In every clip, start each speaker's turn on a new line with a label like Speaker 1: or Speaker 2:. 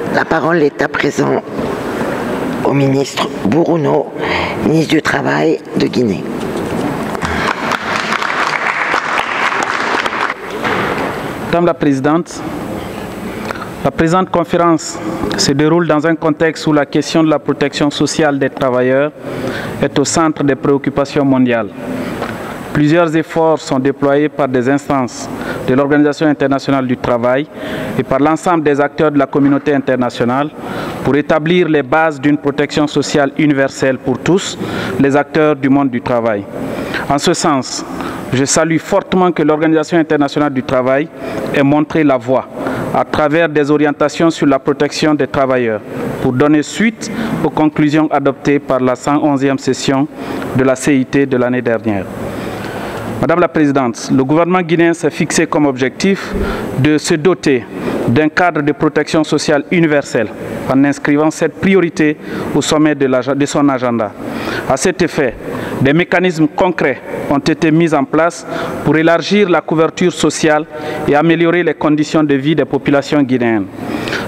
Speaker 1: La parole est à présent au ministre Bourouno, ministre du Travail de Guinée.
Speaker 2: Madame la Présidente, la présente conférence se déroule dans un contexte où la question de la protection sociale des travailleurs est au centre des préoccupations mondiales. Plusieurs efforts sont déployés par des instances de l'Organisation internationale du travail et par l'ensemble des acteurs de la communauté internationale pour établir les bases d'une protection sociale universelle pour tous les acteurs du monde du travail. En ce sens, je salue fortement que l'Organisation internationale du travail ait montré la voie à travers des orientations sur la protection des travailleurs pour donner suite aux conclusions adoptées par la 111e session de la CIT de l'année dernière. Madame la Présidente, le gouvernement guinéen s'est fixé comme objectif de se doter d'un cadre de protection sociale universelle en inscrivant cette priorité au sommet de son agenda. À cet effet, des mécanismes concrets ont été mis en place pour élargir la couverture sociale et améliorer les conditions de vie des populations guinéennes.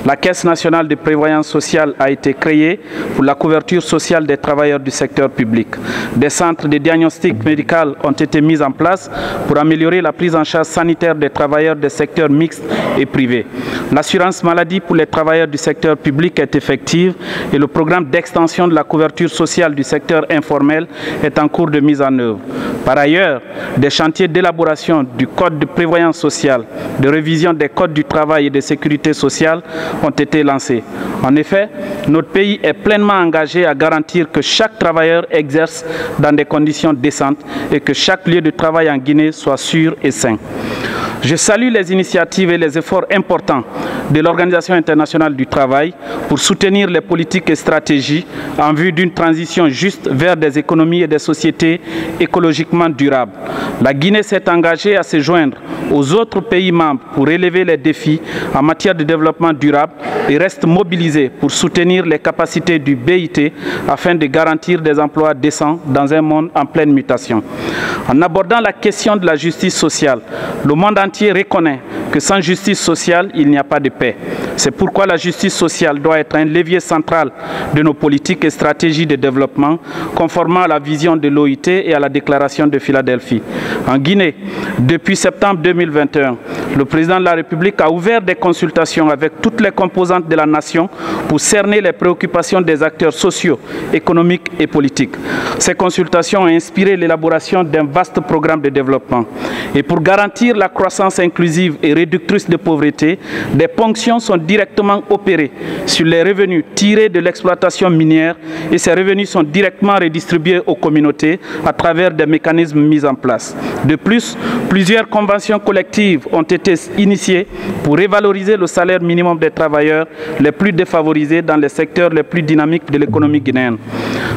Speaker 2: La Caisse nationale de prévoyance sociale a été créée pour la couverture sociale des travailleurs du secteur public. Des centres de diagnostic médical ont été mis en place pour améliorer la prise en charge sanitaire des travailleurs des secteurs mixtes et privés. L'assurance maladie pour les travailleurs du secteur public est effective et le programme d'extension de la couverture sociale du secteur informel est en cours de mise en œuvre. Par ailleurs, des chantiers d'élaboration du Code de prévoyance sociale, de révision des codes du travail et de sécurité sociale ont été lancés. En effet, notre pays est pleinement engagé à garantir que chaque travailleur exerce dans des conditions décentes et que chaque lieu de travail en Guinée soit sûr et sain. Je salue les initiatives et les efforts importants de l'Organisation internationale du travail pour soutenir les politiques et stratégies en vue d'une transition juste vers des économies et des sociétés écologiquement durables. La Guinée s'est engagée à se joindre aux autres pays membres pour relever les défis en matière de développement durable et reste mobilisée pour soutenir les capacités du BIT afin de garantir des emplois décents dans un monde en pleine mutation. En abordant la question de la justice sociale, le monde entier reconnaît que sans justice sociale, il n'y a pas de paix. C'est pourquoi la justice sociale doit être un levier central de nos politiques et stratégies de développement, conformément à la vision de l'OIT et à la déclaration de Philadelphie. En Guinée, depuis septembre 2021, le président de la République a ouvert des consultations avec toutes les composantes de la nation pour cerner les préoccupations des acteurs sociaux, économiques et politiques. Ces consultations ont inspiré l'élaboration d'un vaste programme de développement. Et pour garantir la croissance inclusive et réductrice de pauvreté, des ponctions sont directement opérées sur les revenus tirés de l'exploitation minière et ces revenus sont directement redistribués aux communautés à travers des mécanismes mis en place. De plus, plusieurs conventions collectives ont été initiées pour revaloriser le salaire minimum des travailleurs les plus défavorisés dans les secteurs les plus dynamiques de l'économie guinéenne.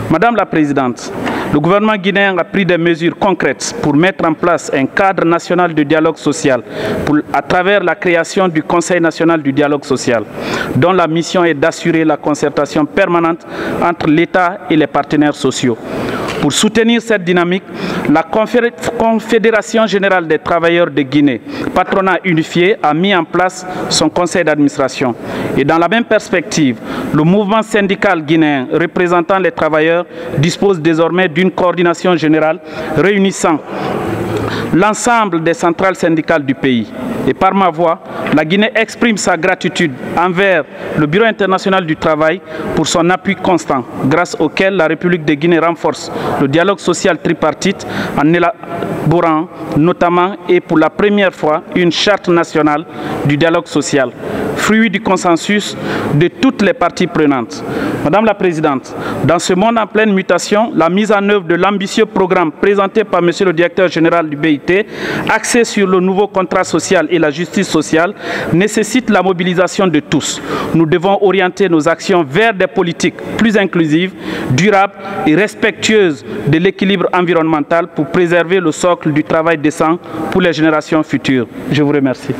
Speaker 2: Madame la Présidente, le gouvernement guinéen a pris des mesures concrètes pour mettre en place un cadre national de dialogue social à travers la création du Conseil national du dialogue social, dont la mission est d'assurer la concertation permanente entre l'État et les partenaires sociaux. Pour soutenir cette dynamique, la Confédération générale des travailleurs de Guinée, patronat unifié, a mis en place son conseil d'administration. Et dans la même perspective, le mouvement syndical guinéen représentant les travailleurs dispose désormais d'une coordination générale réunissant l'ensemble des centrales syndicales du pays. Et par ma voix, la Guinée exprime sa gratitude envers le Bureau international du travail pour son appui constant, grâce auquel la République de Guinée renforce le dialogue social tripartite en élaborant notamment et pour la première fois une charte nationale du dialogue social, fruit du consensus de toutes les parties prenantes. Madame la Présidente, dans ce monde en pleine mutation, la mise en œuvre de l'ambitieux programme présenté par Monsieur le Directeur général du BIT, axé sur le nouveau contrat social et la justice sociale, nécessite la mobilisation de tous. Nous devons orienter nos actions vers des politiques plus inclusives, durables et respectueuses de l'équilibre environnemental pour préserver le socle du travail décent pour les générations futures. Je vous remercie.